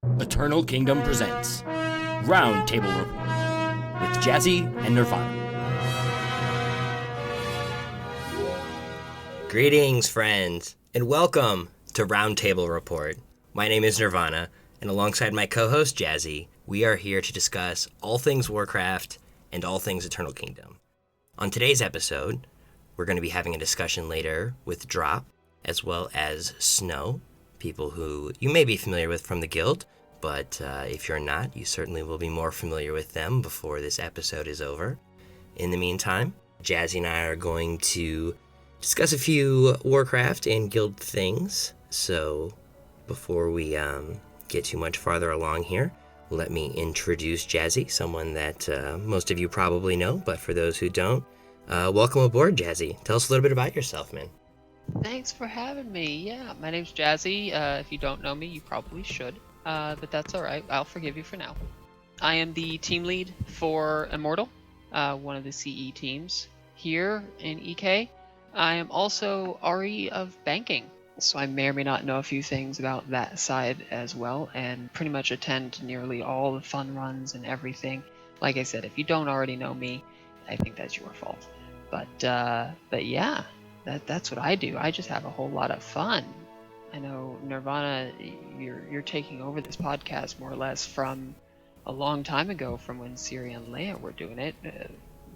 Eternal Kingdom presents Roundtable with Jazzy and Nervana. Greetings, friends, and welcome to Roundtable Report. My name is Nervana, and alongside my co-host Jazzy, we are here to discuss all things Warcraft and all things Eternal Kingdom. On today's episode, we're going to be having a discussion later with Drop, as well as Snow, people who you may be familiar with from the guild, but if you're not, you certainly will be more familiar with them before this episode is over. In the meantime, Jazzy and I are going to discuss a few Warcraft and guild things. So before we get too much farther along here, let me introduce Jazzy, someone that most of you probably know, but for those who don't, welcome aboard, Jazzy. Tell us a little bit about yourself, man. Thanks for having me. Yeah, my name's Jazzy. If you don't know me, you probably should. But that's all right. I'll forgive you for now. I am the team lead for Immortal, one of the CE teams here in EK. I am also RE of banking, so I may or may not know a few things about that side as well, and pretty much attend nearly all the fun runs and everything. Like I said, if you don't already know me, I think that's your fault. But yeah. That's what I do. I just have a whole lot of fun. I know, Nervana, you're taking over this podcast more or less from a long time ago, from when Siri and Leia were doing it.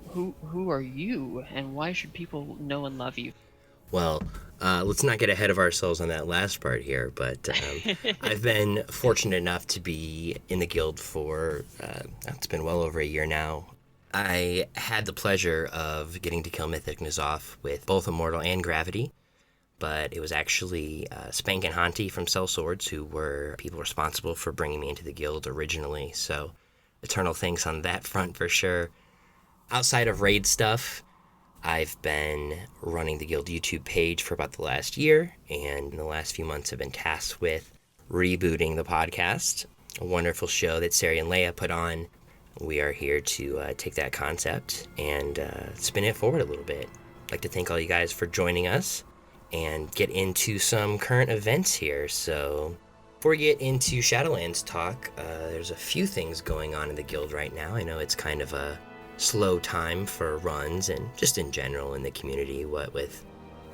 Who are you, and why should people know and love you? Well, let's not get ahead of ourselves on that last part here, but I've been fortunate enough to be in the guild for, it's been well over a year now. I had the pleasure of getting to kill Mythic N'Zoth with both Immortal and Gravity, but it was actually Spank and Hanti from Cell Swords who were people responsible for bringing me into the guild originally, so eternal thanks on that front for sure. Outside of raid stuff, I've been running the guild YouTube page for about the last year, and in the last few months I've been tasked with rebooting the podcast, a wonderful show that Sari and Leia put on. We are here to take that concept and spin it forward a little bit. I'd like to thank all you guys for joining us and get into some current events here. So before we get into Shadowlands talk, there's a few things going on in the guild right now. I know it's kind of a slow time for runs and just in general in the community, what with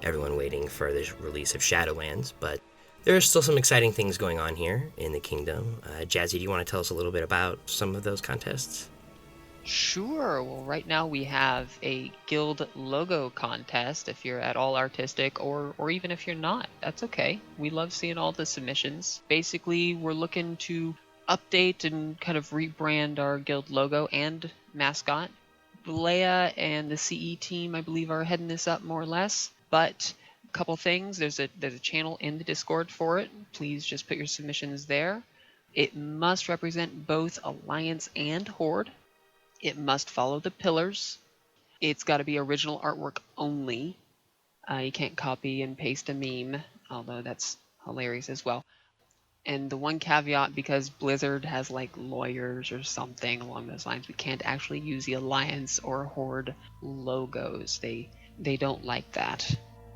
everyone waiting for the release of Shadowlands, but there are still some exciting things going on here in the kingdom. Jazzy, do you want to tell us a little bit about some of those contests? Sure. Well, right now we have a guild logo contest. If you're at all artistic, or even if you're not, that's okay. We love seeing all the submissions. Basically, we're looking to update and kind of rebrand our guild logo and mascot. Leia and the CE team, I believe, are heading this up more or less, but couple things. There's a channel in the Discord for it. Please just put your submissions there. It must represent both Alliance and Horde. It must follow the pillars. It's got to be original artwork only. You can't copy and paste a meme, although that's hilarious as well. And the one caveat, because Blizzard has like lawyers or something along those lines, we can't actually use the Alliance or Horde logos. They don't like that.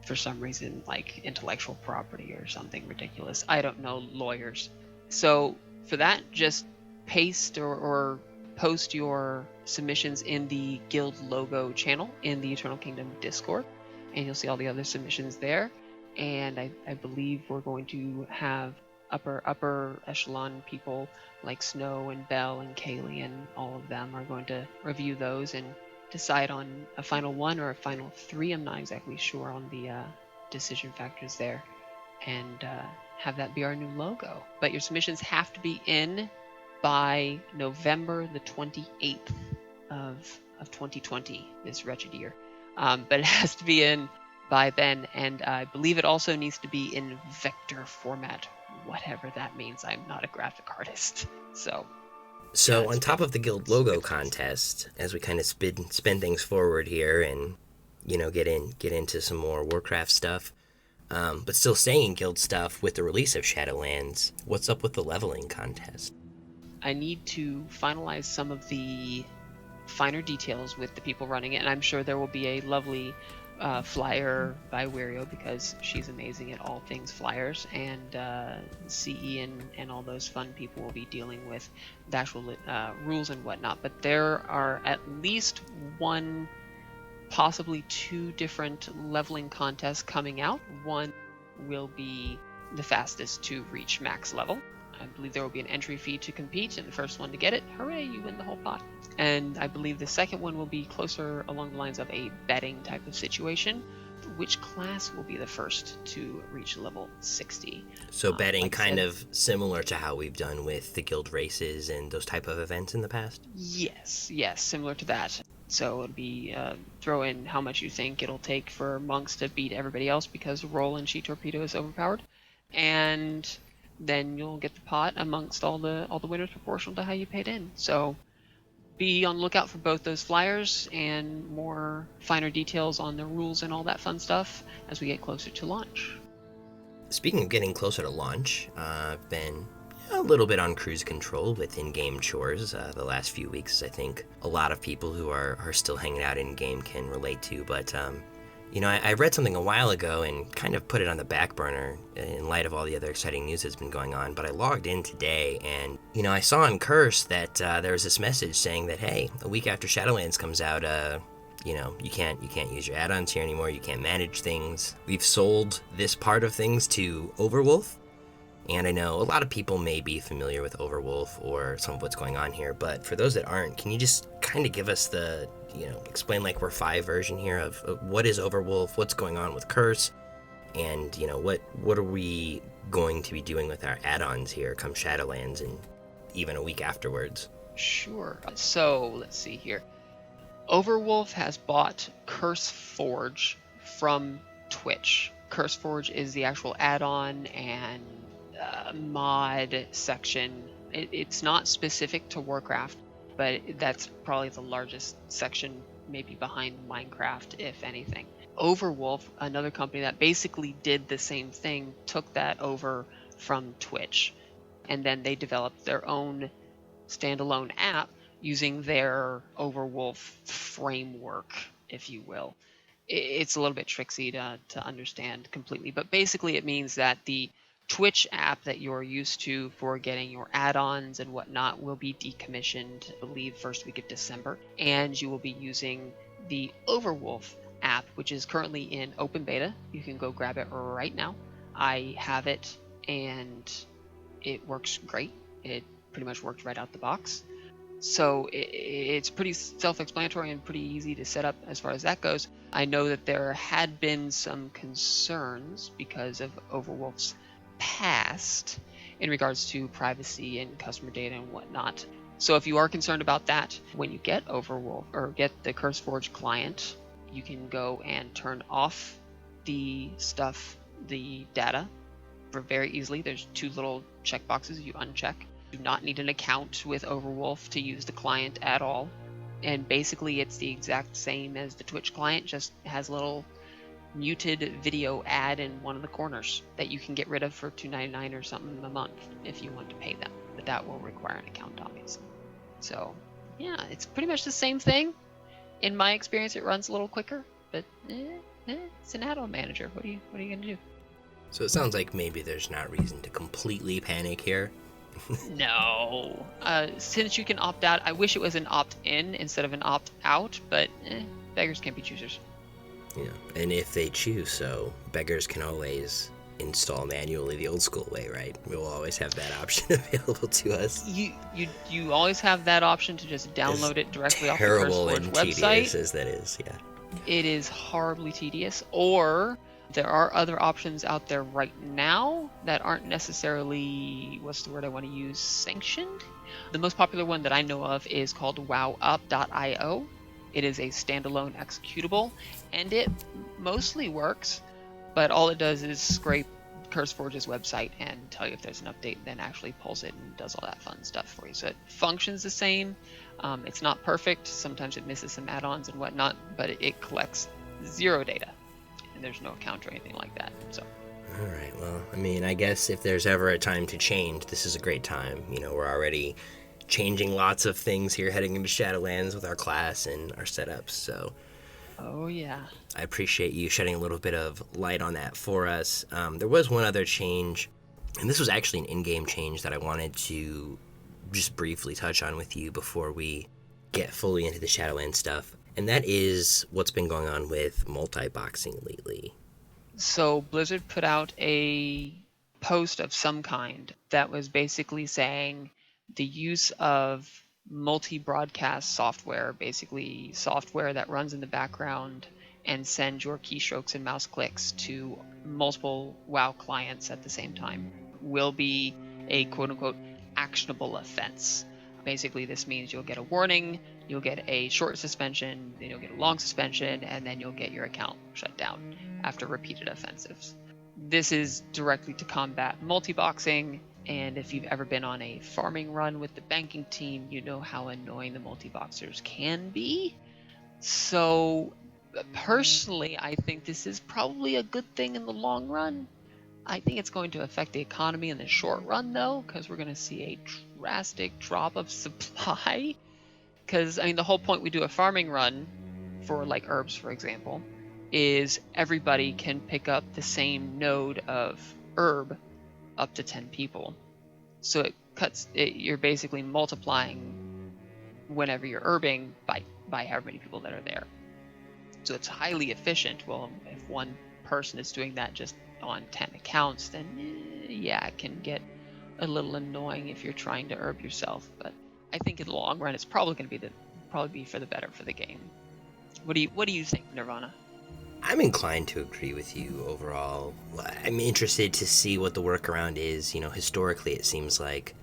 For some reason, like intellectual property or something ridiculous. I don't know, lawyers. So for that, just paste or post your submissions in the guild logo channel in the Eternal Kingdom Discord, and you'll see all the other submissions there. And I believe we're going to have upper echelon people like Snow and Belle and Kaylee and all of them are going to review those and decide on a final one or a final three. I'm not exactly sure on the decision factors there, and have that be our new logo. But your submissions have to be in by November the 28th of 2020, this wretched year. But it has to be in by then, and I believe it also needs to be in vector format, whatever that means. I'm not a graphic artist, So on top of the guild logo contest, as we kind of spin things forward here and, get into some more Warcraft stuff, but still staying in guild stuff with the release of Shadowlands, what's up with the leveling contest? I need to finalize some of the finer details with the people running it, and I'm sure there will be a lovely flyer by Wario, because she's amazing at all things flyers, and CE and all those fun people will be dealing with the actual rules and whatnot. But there are at least one, possibly two different leveling contests coming out. One will be the fastest to reach max level. I believe there will be an entry fee to compete, and the first one to get it, hooray, you win the whole pot. And I believe the second one will be closer along the lines of a betting type of situation. Which class will be the first to reach level 60? So betting kind of similar to how we've done with the guild races and those type of events in the past? Yes, similar to that. So it'll be throw in how much you think it'll take for monks to beat everybody else, because roll and cheat torpedo is overpowered, and then you'll get the pot amongst all the winners proportional to how you paid in. So be on the lookout for both those flyers and more finer details on the rules and all that fun stuff as we get closer to launch. Speaking of getting closer to launch, I've been a little bit on cruise control with in-game chores the last few weeks. I think a lot of people who are still hanging out in-game can relate to, but I read something a while ago and kind of put it on the back burner in light of all the other exciting news that's been going on, but I logged in today and, I saw in Curse that there was this message saying that, hey, a week after Shadowlands comes out, you can't use your add-ons here anymore, you can't manage things. We've sold this part of things to Overwolf, and I know a lot of people may be familiar with Overwolf or some of what's going on here, but for those that aren't, can you just kind of give us the explain like we're 5 version here of what is Overwolf, what's going on with Curse, and what are we going to be doing with our add-ons here come Shadowlands and even a week afterwards? Sure. So let's see here. Overwolf has bought Curse Forge from Twitch. Curse Forge is the actual add-on and mod section. It's not specific to Warcraft, but that's probably the largest section, maybe behind Minecraft, if anything. Overwolf, another company that basically did the same thing, took that over from Twitch, and then they developed their own standalone app using their Overwolf framework, if you will. It's a little bit tricksy to understand completely, but basically it means that the Twitch app that you're used to for getting your add-ons and whatnot will be decommissioned, I believe, first week of December, and you will be using the Overwolf app, which is currently in open beta. You can go grab it right now. I have it, and it works great. It pretty much worked right out the box. So it's pretty self-explanatory and pretty easy to set up as far as that goes. I know that there had been some concerns because of Overwolf's past in regards to privacy and customer data and whatnot. So if you are concerned about that, when you get Overwolf or get the CurseForge client, you can go and turn off the data very easily. There's 2 little checkboxes you uncheck. You do not need an account with Overwolf to use the client at all. And basically it's the exact same as the Twitch client, just has a little muted video ad in one of the corners that you can get rid of for $2.99 or something a month if you want to pay them, but that will require an account, obviously. So yeah, it's pretty much the same thing. In my experience, it runs a little quicker, but it's an add-on manager. What are you gonna do? So it sounds like maybe there's not reason to completely panic here. No, since you can opt out, I wish it was an opt-in instead of an opt-out, but beggars can't be choosers. Yeah, and if they choose so, beggars can always install manually the old school way, right? We'll always have that option available to us. You always have that option to just download it directly off the terrible CurseForge and website. tedious as that is, yeah. It is horribly tedious, or there are other options out there right now that aren't necessarily, what's the word I want to use, sanctioned? The most popular one that I know of is called wowup.io. It is a standalone executable, and it mostly works, but all it does is scrape CurseForge's website and tell you if there's an update, then actually pulls it and does all that fun stuff for you. So it functions the same. It's not perfect. Sometimes it misses some add-ons and whatnot, but it collects 0 data, and there's no account or anything like that. So. All right, well, I mean, I guess if there's ever a time to change, this is a great time. We're already changing lots of things here heading into Shadowlands with our class and our setups, so Oh, yeah. I appreciate you shedding a little bit of light on that for us. There was one other change, and this was actually an in-game change that I wanted to just briefly touch on with you before we get fully into the Shadowlands stuff, and that is what's been going on with multi-boxing lately. So Blizzard put out a post of some kind that was basically saying the use of multi-broadcast software, basically software that runs in the background and sends your keystrokes and mouse clicks to multiple WoW clients at the same time, will be a quote-unquote actionable offense. Basically, this means you'll get a warning, you'll get a short suspension, then you'll get a long suspension, and then you'll get your account shut down after repeated offensives. This is directly to combat multi-boxing, and if you've ever been on a farming run with the banking team, you know how annoying the multi-boxers can be. So, personally, I think this is probably a good thing in the long run. I think it's going to affect the economy in the short run, though, because we're going to see a drastic drop of supply. Because, I mean, the whole point we do a farming run for, like, herbs, for example, is everybody can pick up the same node of herb up to 10 people. So you're basically multiplying whenever you're herbing by however many people that are there. So it's highly efficient. Well, if one person is doing that just on 10 accounts, then yeah, it can get a little annoying if you're trying to herb yourself. But I think in the long run, it's probably going to be for the better for the game. What do you think, Nervana? I'm inclined to agree with you overall. I'm interested to see what the workaround is. Historically, it seems like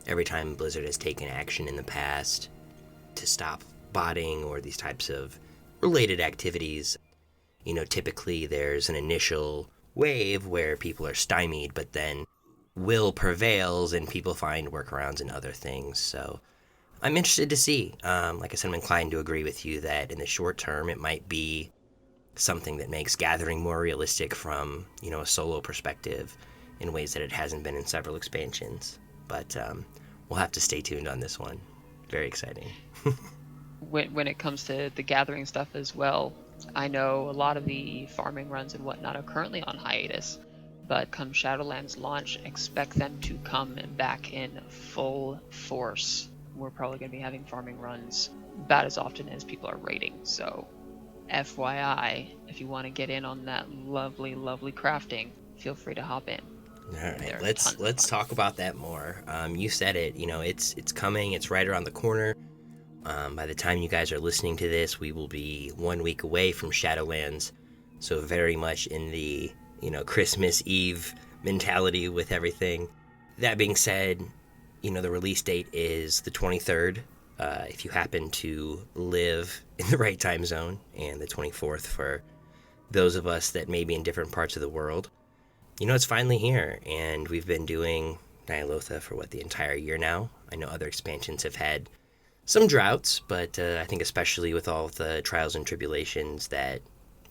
every time Blizzard has taken action in the past to stop botting or these types of related activities, typically there's an initial wave where people are stymied, but then will prevails and people find workarounds and other things. So I'm interested to see. Like I said, I'm inclined to agree with you that in the short term, it might be something that makes gathering more realistic from, a solo perspective in ways that it hasn't been in several expansions. But we'll have to stay tuned on this one. Very exciting. When it comes to the gathering stuff as well, I know a lot of the farming runs and whatnot are currently on hiatus, but come Shadowlands launch, expect them to come back in full force. We're probably going to be having farming runs about as often as people are raiding, so FYI, if you want to get in on that lovely, lovely crafting, feel free to hop in. All right, let's talk about that more. You said it. It's coming. It's right around the corner. By the time you guys are listening to this, we will be 1 week away from Shadowlands, so very much in the Christmas Eve mentality with everything. That being said, the release date is the 23rd. If you happen to live in the right time zone, and the 24th for those of us that may be in different parts of the world. It's finally here, and we've been doing Nyalotha for the entire year now. I know other expansions have had some droughts, but I think especially with all of the trials and tribulations that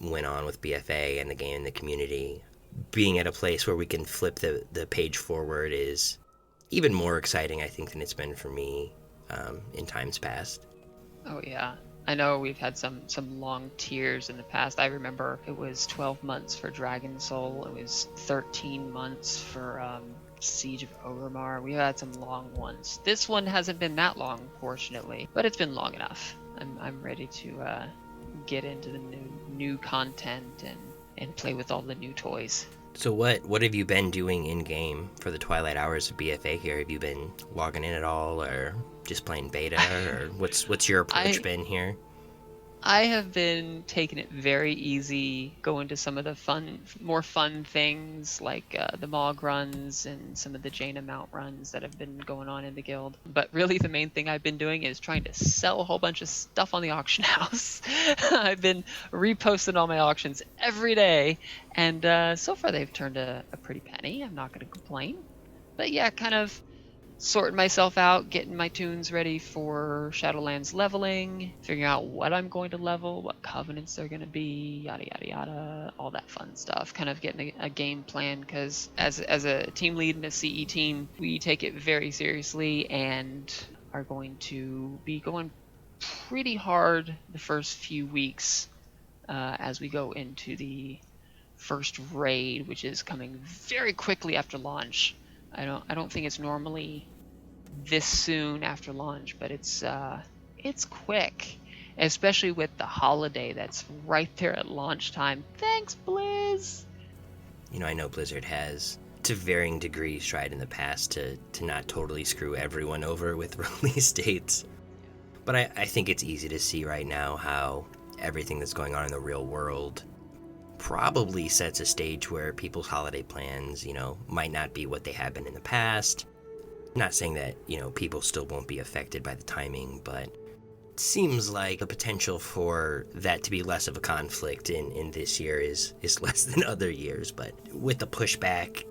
went on with BFA and the game and the community, being at a place where we can flip the page forward is even more exciting, I think, than it's been for me in times past. Oh yeah, I know we've had some long tiers in the past. I remember it was 12 months for Dragon Soul. It was 13 months for Siege of Orgrimmar. We've had some long ones. This one hasn't been that long, fortunately, but it's been long enough. I'm ready to get into the new content and play with all the new toys. So what have you been doing in game for the twilight hours of BFA here? Have you been logging in at all, or just playing beta, or what's your approach been here? I have been taking it very easy, going to some of the more fun things like the Mog runs and some of the Jaina Mount runs that have been going on in the guild. But really the main thing I've been doing is trying to sell a whole bunch of stuff on the auction house. I've been reposting all my auctions every day, and so far they've turned a pretty penny. I'm not going to complain. But yeah, kind of sorting myself out, getting my tunes ready for Shadowlands leveling, figuring out what I'm going to level, what covenants they're going to be, yada yada yada, all that fun stuff. Kind of getting a game plan, because as a team lead in a CE team, we take it very seriously and are going to be going pretty hard the first few weeks as we go into the first raid, which is coming very quickly after launch. I don't think it's normally this soon after launch, but it's quick, especially with the holiday that's right there at launch time. Thanks, Blizz. I know Blizzard has, to varying degrees, tried in the past to not totally screw everyone over with release dates. But I think it's easy to see right now how everything that's going on in the real world probably sets a stage where people's holiday plans, might not be what they have been in the past. Not saying that, people still won't be affected by the timing, but it seems like the potential for that to be less of a conflict in this year is less than other years. But with the pushback,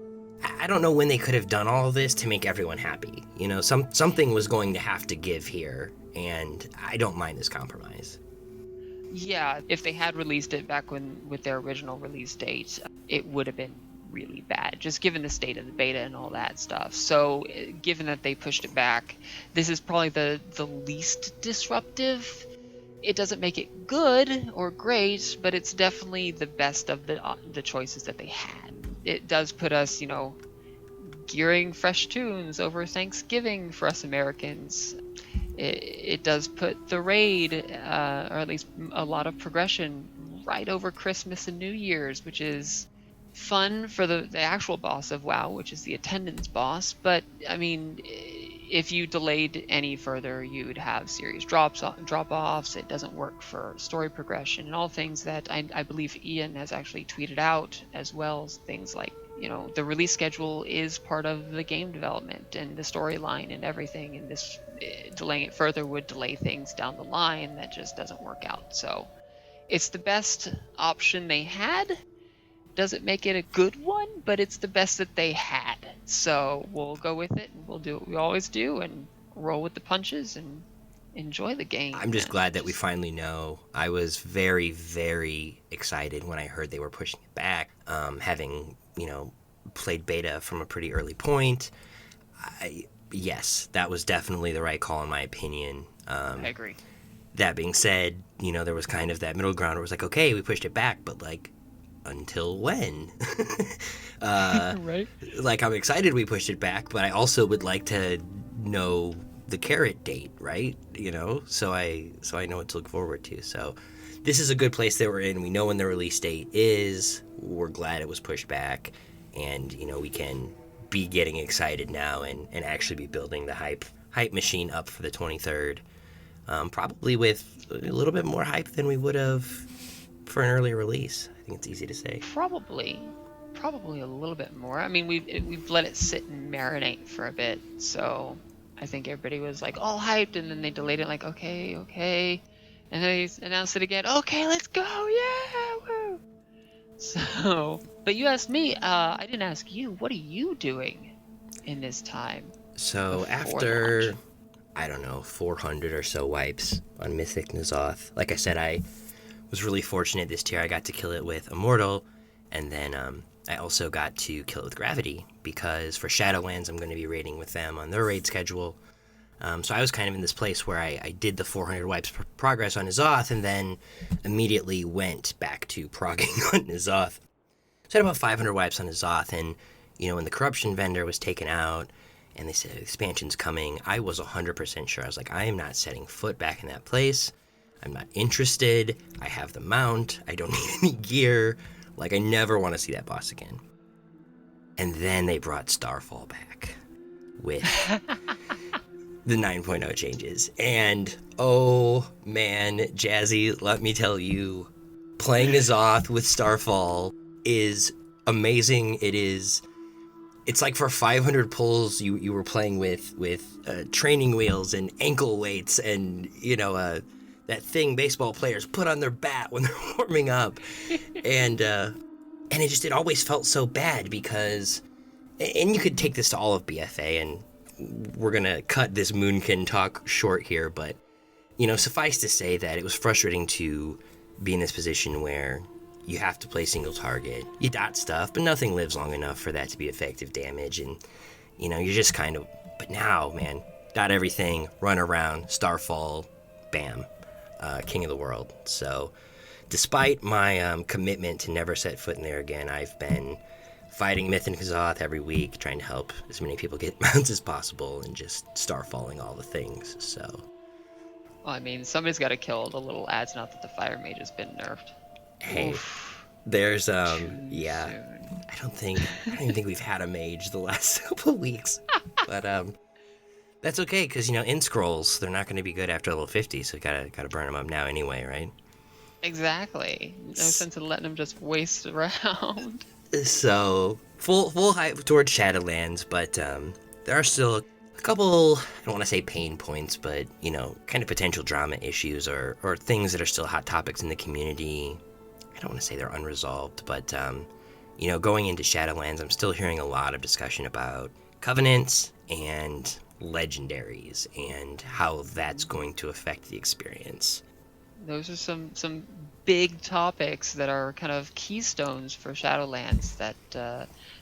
I don't know when they could have done all of this to make everyone happy. Something was going to have to give here, and I don't mind this compromise. Yeah, if they had released it back with their original release date, it would have been really bad, just given the state of the beta and all that stuff. So given that they pushed it back, this is probably the least disruptive. It doesn't make it good or great, but it's definitely the best of the choices that they had. It does put us, gearing fresh tunes over Thanksgiving for us Americans. It does put the raid, or at least a lot of progression, right over Christmas and New Year's, which is fun for the actual boss of WoW, which is the attendance boss. But I mean, if you delayed any further, you'd have serious drop-offs. It doesn't work for story progression and all things that I believe Ian has actually tweeted out, as well as things like, the release schedule is part of the game development and the storyline and everything, and this delaying it further would delay things down the line. That just doesn't work out. So it's the best option they had. Doesn't make it a good one, but it's the best that they had. So we'll go with it, and we'll do what we always do and roll with the punches and enjoy the game. I'm just glad that we finally know. I was very, very excited when I heard they were pushing it back, having, played beta from a pretty early point. Yes, that was definitely the right call in my opinion. I agree. That being said, there was kind of that middle ground where it was like, okay, we pushed it back, but until when? Right. I'm excited we pushed it back, but I also would like to know the carrot date, right? So I know what to look forward to. So this is a good place that we're in. We know when the release date is. We're glad it was pushed back, and we can be getting excited now and actually be building the hype machine up for the 23rd. Probably with a little bit more hype than we would have for an earlier release. I think it's easy to say. Probably a little bit more. I mean, we've let it sit and marinate for a bit, so I think everybody was all hyped, and then they delayed it okay, and then they announced it again. Okay, let's go, yeah, woo. So, but you asked me. I didn't ask you. What are you doing in this time? So after, I don't know, 400 or so wipes on Mythic N'Zoth, like I said, I was really fortunate this tier. I got to kill it with Immortal, and then I also got to kill it with Gravity, because for Shadowlands I'm going to be raiding with them on their raid schedule. So I was kind of in this place where I did the 400 wipes progress on N'Zoth, and then immediately went back to progging on N'Zoth. So I had about 500 wipes on N'Zoth, and when the corruption vendor was taken out and they said expansion's coming, I was 100% sure. I was like, I am not setting foot back in that place. I'm not interested. I have the mount. I don't need any gear. I never want to see that boss again. And then they brought Starfall back with the 9.0 changes. And, oh, man, Jazzy, let me tell you, playing N'Zoth with Starfall is amazing. It's like for 500 pulls, you were playing with training wheels and ankle weights and, that thing baseball players put on their bat when they're warming up. And it always felt so bad because, and you could take this to all of BFA, and we're going to cut this Moonkin talk short here, but, suffice to say that it was frustrating to be in this position where you have to play single target. You dot stuff, but nothing lives long enough for that to be effective damage, and, you're just kind of, but now, man, dot everything, run around, Starfall, bam. King of the world. So despite my commitment to never set foot in there again, I've been fighting Myth and Kazoth every week, trying to help as many people get mounts as possible and just starfalling all the things, so... Well, I mean, somebody's got to kill the little ads, not that the Fire Mage has been nerfed. Hey, Oof. there's, Yeah. Soon. I don't even think we've had a mage the last couple weeks, but, that's okay, because, in scrolls, they're not going to be good after level 50, so gotta burn them up now anyway, right? Exactly. No sense in letting them just waste around. So, full hype towards Shadowlands, but there are still a couple, I don't want to say pain points, but, kind of potential drama issues or things that are still hot topics in the community. I don't want to say they're unresolved, but, going into Shadowlands, I'm still hearing a lot of discussion about covenants and legendaries and how that's going to affect the experience. Those are some big topics that are kind of keystones for Shadowlands that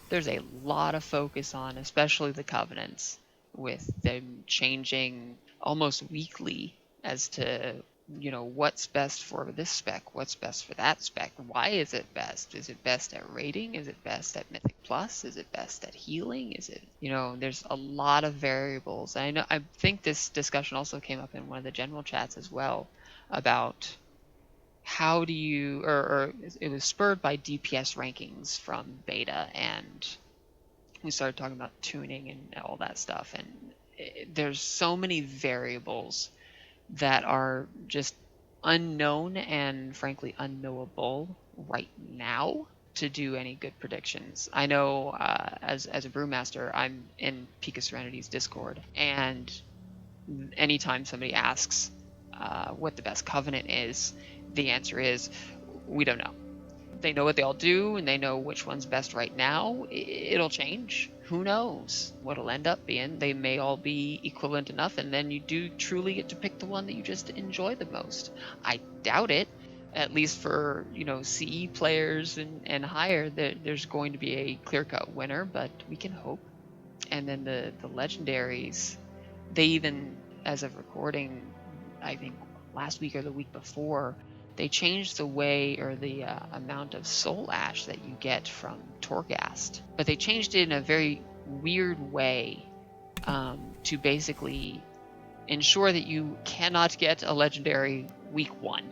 there's a lot of focus on, especially the covenants, with them changing almost weekly as to what's best for this spec, what's best for that spec, why is it best? Is it best at raiding? Is it best at Mythic Plus? Is it best at healing? Is it, there's a lot of variables. And I think this discussion also came up in one of the general chats as well, about how do you, or it was spurred by DPS rankings from beta, and we started talking about tuning and all that stuff, and there's so many variables that are just unknown and frankly unknowable right now to do any good predictions. I know as a brewmaster, I'm in Peak of Serenity's Discord, and anytime somebody asks what the best covenant is, the answer is we don't know. They know what they all do, and they know which one's best right now. It'll change. Who knows what it'll end up being? They may all be equivalent enough, and then you do truly get to pick the one that you just enjoy the most. I doubt it, at least for CE players and higher. There's going to be a clear-cut winner, but we can hope. And then the legendaries, they even, as of recording, I think last week or the week before, they changed the way or the amount of soul ash that you get from Torghast. But they changed it in a very weird way to basically ensure that you cannot get a legendary week 1.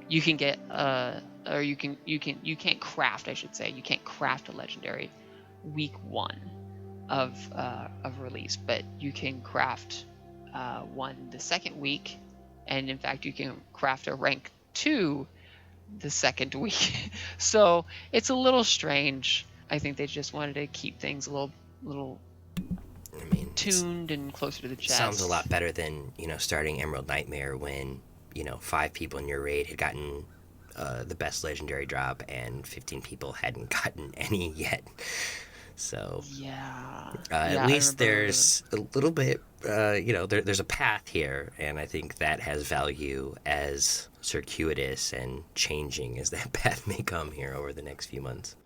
You can get or you can't craft, I should say. You can't craft a legendary week 1 of release, but you can craft one the second week, and in fact you can craft a rank 2 the second week. So it's a little strange. I think they just wanted to keep things a little tuned and closer to the chest. Sounds a lot better than starting Emerald Nightmare when 5 people in your raid had gotten the best legendary drop and 15 people hadn't gotten any yet. So at least there's a little bit, there's a path here, and I think that has value as circuitous and changing as that path may come here over the next few months.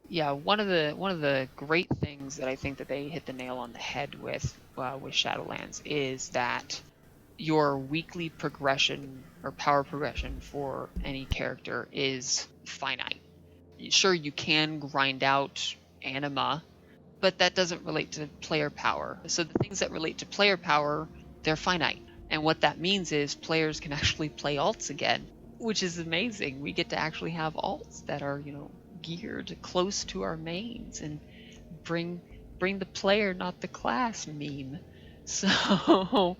Yeah, one of the great things that I think that they hit the nail on the head with Shadowlands is that your weekly progression or power progression for any character is finite. Sure, you can grind out anima, but that doesn't relate to player power. So the things that relate to player power, they're finite. And what that means is players can actually play alts again, which is amazing. We get to actually have alts that are, geared close to our mains and bring the player, not the class meme. So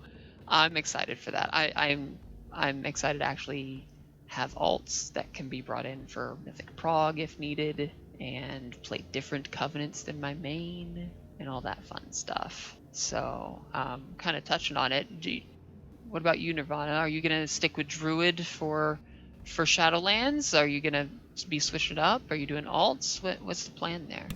I'm excited for that. I'm excited to actually have alts that can be brought in for Mythic Prog if needed, and play different covenants than my main and all that fun stuff. So kind of touching on it, what about you, Nervana? Are you gonna stick with Druid for Shadowlands? Are you gonna be switching it up? Are you doing alts? What's the plan there?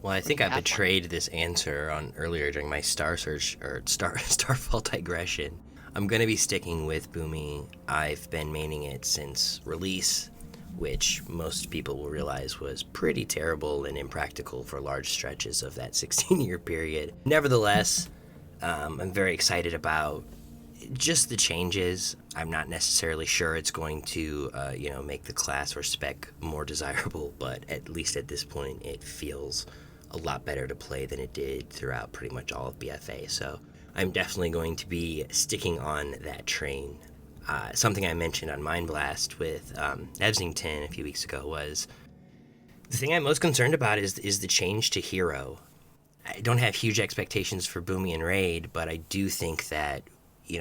Well, I think I betrayed this answer earlier during my Star Search or Starfall digression. I'm gonna be sticking with Boomy. I've been maining it since release, which most people will realize was pretty terrible and impractical for large stretches of that 16-year period. Nevertheless, I'm very excited about Just the changes. I'm not necessarily sure it's going to, make the class or spec more desirable, but at least at this point, it feels a lot better to play than it did throughout pretty much all of BFA. So I'm definitely going to be sticking on that train. Something I mentioned on Mind Blast with Evsington a few weeks ago was the thing I'm most concerned about is the change to hero. I don't have huge expectations for Boomy and Raid, but I do think that,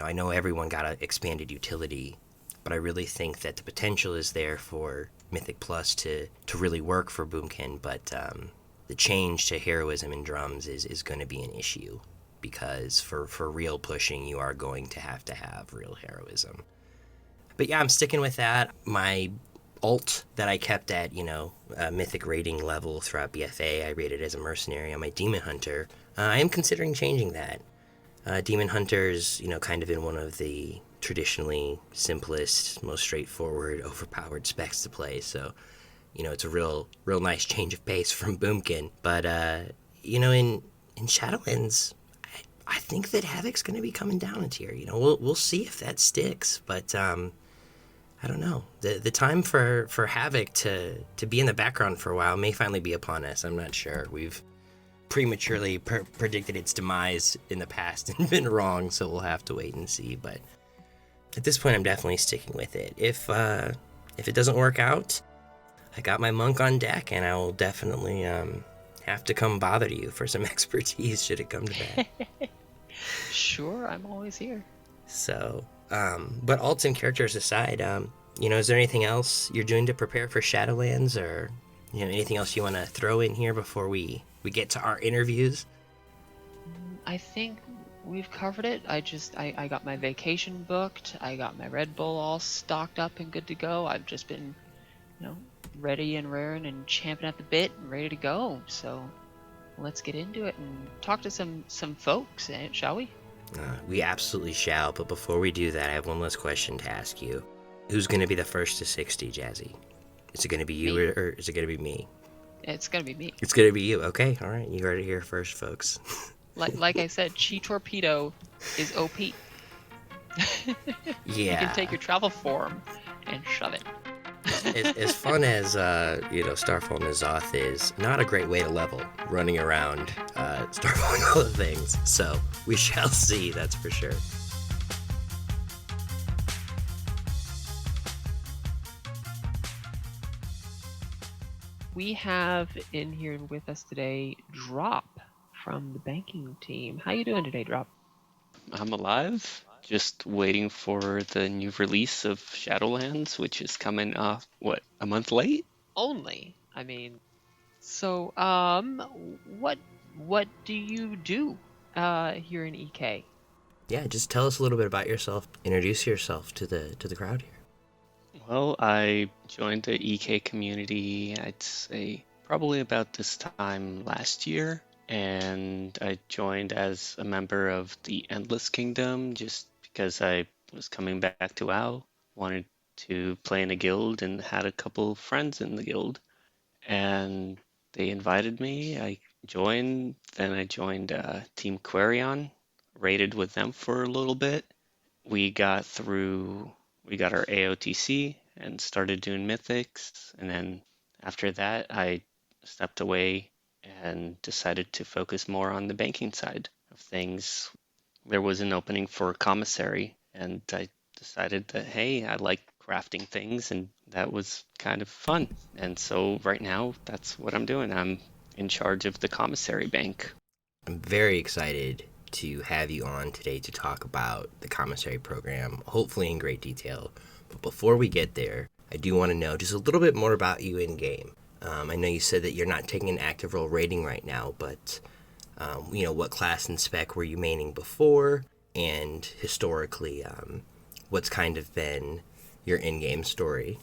I know everyone got an expanded utility, but I really think that the potential is there for Mythic Plus to really work for Boomkin, but the change to heroism in drums is going to be an issue, because for real pushing, you are going to have real heroism. But yeah, I'm sticking with that. My alt that I kept at, mythic rating level throughout BFA, I rated as a mercenary on my Demon Hunter. I am considering changing that. Demon Hunter's, kind of in one of the traditionally simplest, most straightforward, overpowered specs to play, so, it's a real nice change of pace from Boomkin. But, in Shadowlands, I think that Havoc's going to be coming down a tier. We'll see if that sticks, but, I don't know. The time for Havoc to be in the background for a while may finally be upon us. I'm not sure. We've prematurely predicted its demise in the past and been wrong, so we'll have to wait and see. But at this point, I'm definitely sticking with it. If it doesn't work out, I got my monk on deck, and I will definitely have to come bother you for some expertise should it come to that. Sure, I'm always here. So, but alts and characters aside, is there anything else you're doing to prepare for Shadowlands, or anything else you want to throw in here before we get to our interviews? I think we've covered it. I got my vacation booked. I got my Red Bull all stocked up and good to go. I've just been, ready and raring and champing at the bit and ready to go. So let's get into it and talk to some folks, shall we? We absolutely shall, but before we do that, I have one last question to ask you. Who's going to be the first to 60, Jazzy? Is it going to be you, or is it going to be me? It's going to be me. It's going to be you. Okay, all right. You heard it here first, folks. Like I said, Chi Torpedo is OP. Yeah. You can take your travel form and shove it. As fun as, Starfall N'Zoth is, not a great way to level, running around, starfalling all the things. So, we shall see, that's for sure. We have in here with us today Drop from the banking team. How you doing today, Drop? I'm alive. Just waiting for the new release of Shadowlands, which is coming off, a month late? Only. I mean, so, what do you do here in EK? Yeah, just tell us a little bit about yourself. Introduce yourself to the crowd here. Well, I joined the EK community, I'd say, probably about this time last year. And I joined as a member of the Endless Kingdom just because I was coming back to WoW, wanted to play in a guild, and had a couple friends in the guild. And they invited me. I joined. Then I joined Team Quarion, raided with them for a little bit. We got our AOTC and started doing Mythics. And then after that, I stepped away and decided to focus more on the banking side of things. There was an opening for commissary, and I decided that, hey, I like crafting things, and that was kind of fun. And so right now, that's what I'm doing. I'm in charge of the commissary bank. I'm very excited to have you on today to talk about the commissary program, hopefully in great detail. But before we get there, I do want to know just a little bit more about you in game. I know you said that you're not taking an active role rating right now, but what class and spec were you maining before, and historically, what's kind of been your in-game story?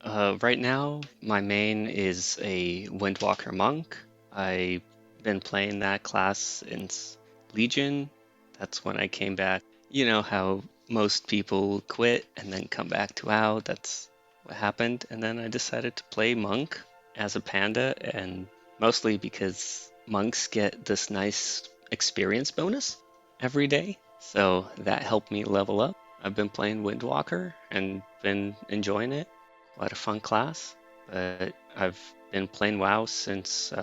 Right now, my main is a Windwalker monk. I've been playing that class since Legion. That's when I came back. You know how most people quit and then come back to WoW. That's what happened. And then I decided to play monk as a panda, and mostly because monks get this nice experience bonus every day. So that helped me level up. I've been playing Windwalker and been enjoying it. Quite a fun class. But I've been playing WoW since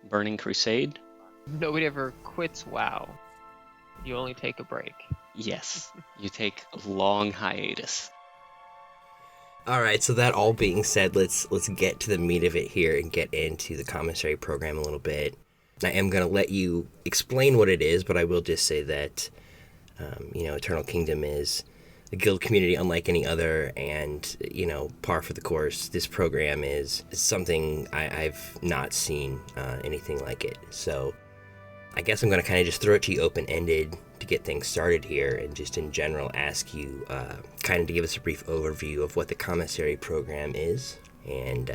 Burning Crusade. Nobody ever quits WoW. You only take a break. Yes, you take a long hiatus. All right, so that all being said, let's get to the meat of it here and get into the commissary program a little bit. I am going to let you explain what it is, but I will just say that, Eternal Kingdom is a guild community unlike any other, and, par for the course. This program is something I've not seen anything like it. So I guess I'm going to kind of just throw it to you open-ended to get things started here, and just in general ask you kind of to give us a brief overview of what the commissary program is, and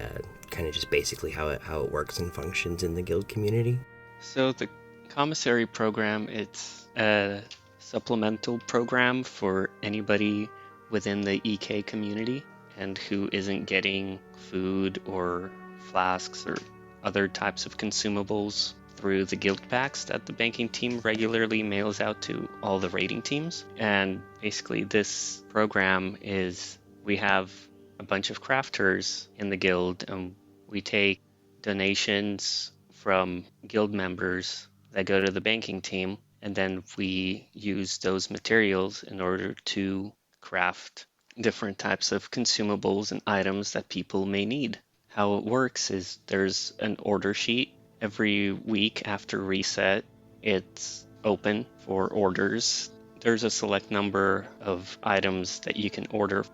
kind of just basically how it works and functions in the guild community. So the commissary program, it's a supplemental program for anybody within the EK community and who isn't getting food or flasks or other types of consumables through the guild packs that the banking team regularly mails out to all the raiding teams. And basically this program is, we have a bunch of crafters in the guild, and we take donations from guild members that go to the banking team, and then we use those materials in order to craft different types of consumables and items that people may need. How it works is there's an order sheet. Every week after reset, it's open for orders. There's a select number of items that you can order,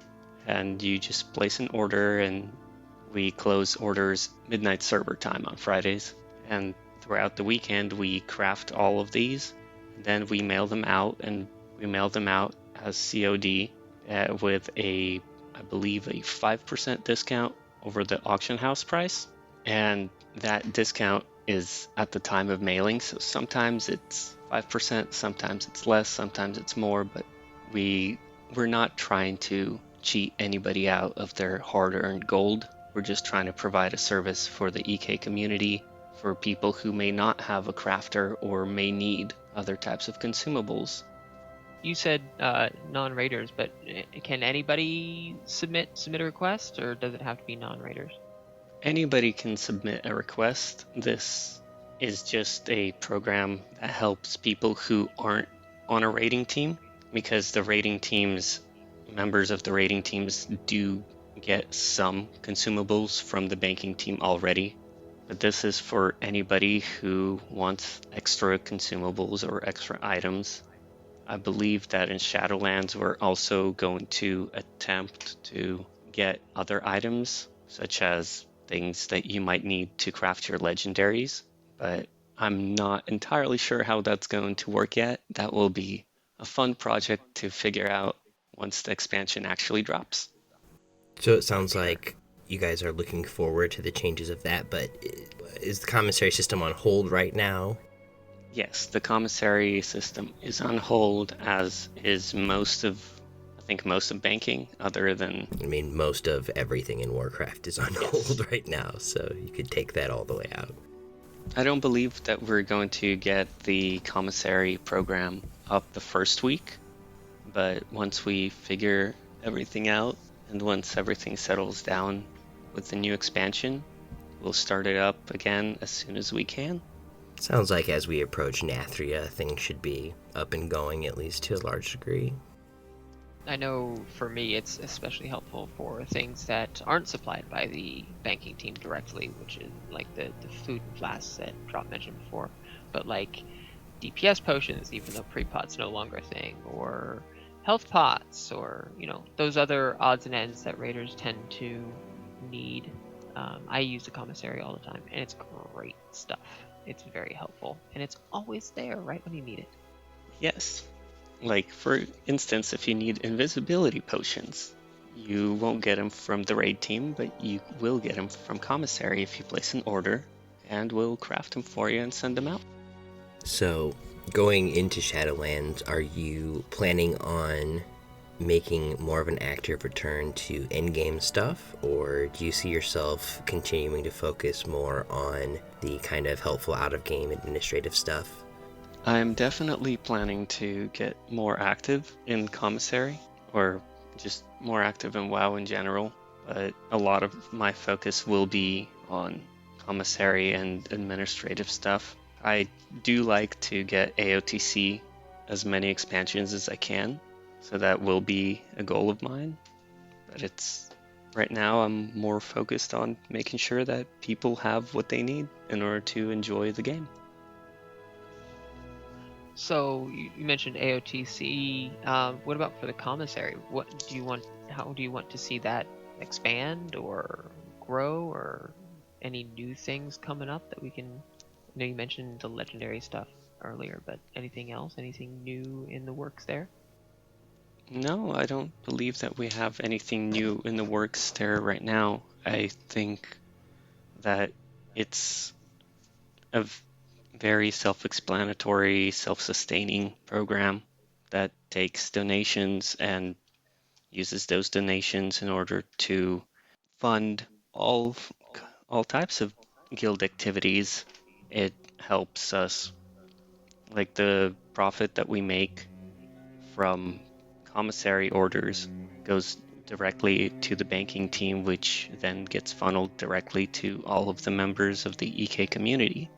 and you just place an order, and we close orders midnight server time on Fridays. And throughout the weekend, we craft all of these, and then we mail them out, and we mail them out as COD with I believe, a 5% discount over the auction house price. And that discount is at the time of mailing, so sometimes it's 5%, sometimes it's less, sometimes it's more, but we're not trying to cheat anybody out of their hard-earned gold. We're just trying to provide a service for the EK community, for people who may not have a crafter or may need other types of consumables. You said non-raiders, but can anybody submit a request, or does it have to be non-raiders? Anybody can submit a request. This is just a program that helps people who aren't on a raiding team, because the raiding teams, members of the raiding teams do get some consumables from the banking team already. But this is for anybody who wants extra consumables or extra items. I believe that in Shadowlands we're also going to attempt to get other items, such as things that you might need to craft your legendaries, but I'm not entirely sure how that's going to work yet. That will be a fun project to figure out once the expansion actually drops. So it sounds like you guys are looking forward to the changes of that, but is the commissary system on hold right now? Yes, the commissary system is on hold, as is most of banking, other than... I mean, most of everything in Warcraft is on Yes. hold right now, so you could take that all the way out. I don't believe that we're going to get the commissary program up the first week, but once we figure everything out and once everything settles down with the new expansion, we'll start it up again as soon as we can. Sounds like as we approach Nathria, things should be up and going, at least to a large degree. I know for me it's especially helpful for things that aren't supplied by the banking team directly, which is like the food and flasks that Drop mentioned before, but like DPS potions, even though pre-pot's no longer a thing, or health pots, or those other odds and ends that raiders tend to need. I use the commissary all the time, and it's great stuff. It's very helpful, and it's always there right when you need it. Yes. Like, for instance, if you need invisibility potions, you won't get them from the raid team, but you will get them from commissary if you place an order, and we'll craft them for you and send them out. So, going into Shadowlands, are you planning on making more of an active return to endgame stuff, or do you see yourself continuing to focus more on the kind of helpful out-of-game administrative stuff? I'm definitely planning to get more active in commissary, or just more active in WoW in general, but a lot of my focus will be on commissary and administrative stuff. I do like to get AOTC as many expansions as I can, so that will be a goal of mine, but it's right now I'm more focused on making sure that people have what they need in order to enjoy the game. So you mentioned AOTC. What about for the commissary? What do you want? How do you want to see that expand or grow, or any new things coming up that we can? I know you mentioned the legendary stuff earlier, but anything else? Anything new in the works there? No, I don't believe that we have anything new in the works there right now. I think that it's a very self-explanatory, self-sustaining program that takes donations and uses those donations in order to fund all all types of guild activities. It helps us, like the profit that we make from commissary orders goes directly to the banking team, which then gets funneled directly to all of the members of the EK community.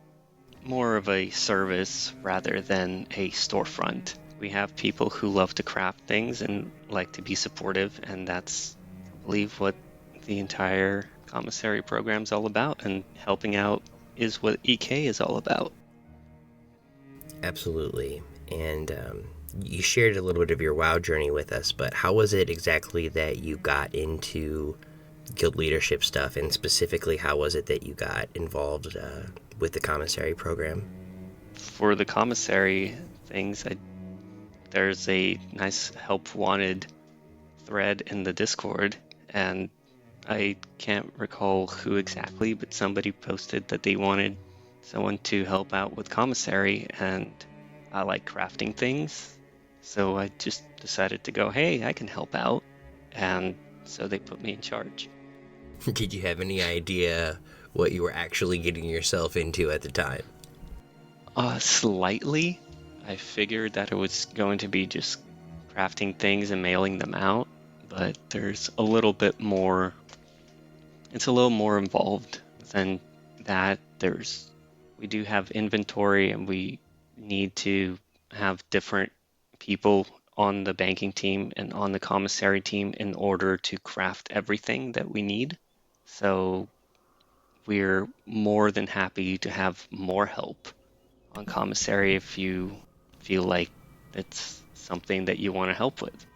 More of a service rather than a storefront. We have people who love to craft things and like to be supportive, and that's, I believe, what the entire commissary program's all about, and helping out is what EK is all about. Absolutely. And you shared a little bit of your WoW journey with us, but how was it exactly that you got into guild leadership stuff, and specifically how was it that you got involved with the commissary program? For the commissary things, there's a nice help wanted thread in the Discord, and I can't recall who exactly, but somebody posted that they wanted someone to help out with commissary, and I like crafting things, so I just decided to go, hey, I can help out, and so they put me in charge. Did you have any idea what you were actually getting yourself into at the time? Slightly. I figured that it was going to be just crafting things and mailing them out, but there's a little bit more. It's a little more involved than that. We do have inventory, and we need to have different people on the banking team and on the commissary team in order to craft everything that we need. So we're more than happy to have more help on commissary if you feel like it's something that you want to help with.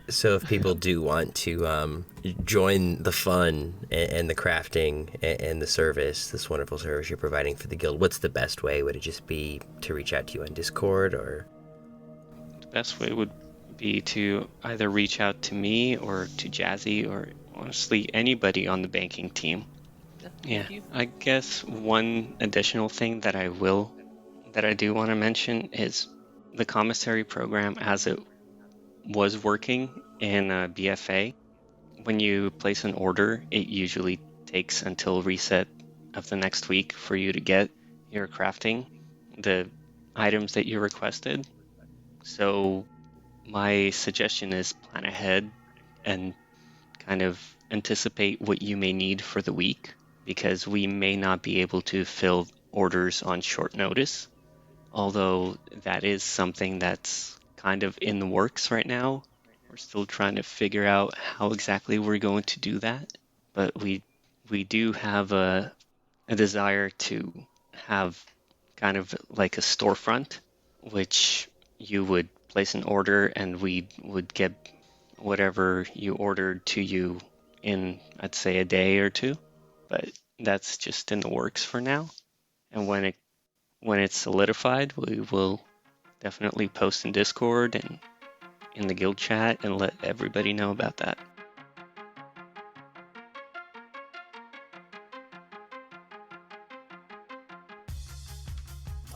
So if people do want to join the fun and the crafting and the service, this wonderful service you're providing for the guild, what's the best way? Would it just be to reach out to you on Discord, or? The best way would be to either reach out to me or to Jazzy, or honestly anybody on the banking team. Yeah, I guess one additional thing that I do want to mention is the commissary program as it was working in BFA. When you place an order, it usually takes until reset of the next week for you to get your crafting, the items that you requested. So my suggestion is plan ahead and kind of anticipate what you may need for the week, because we may not be able to fill orders on short notice, although that is something that's kind of in the works right now. We're still trying to figure out how exactly we're going to do that, but we do have a desire to have kind of like a storefront, which you would place an order and we would get whatever you ordered to you in, I'd say, a day or two, but that's just in the works for now. And when it's solidified, we will definitely post in Discord and in the guild chat and let everybody know about that.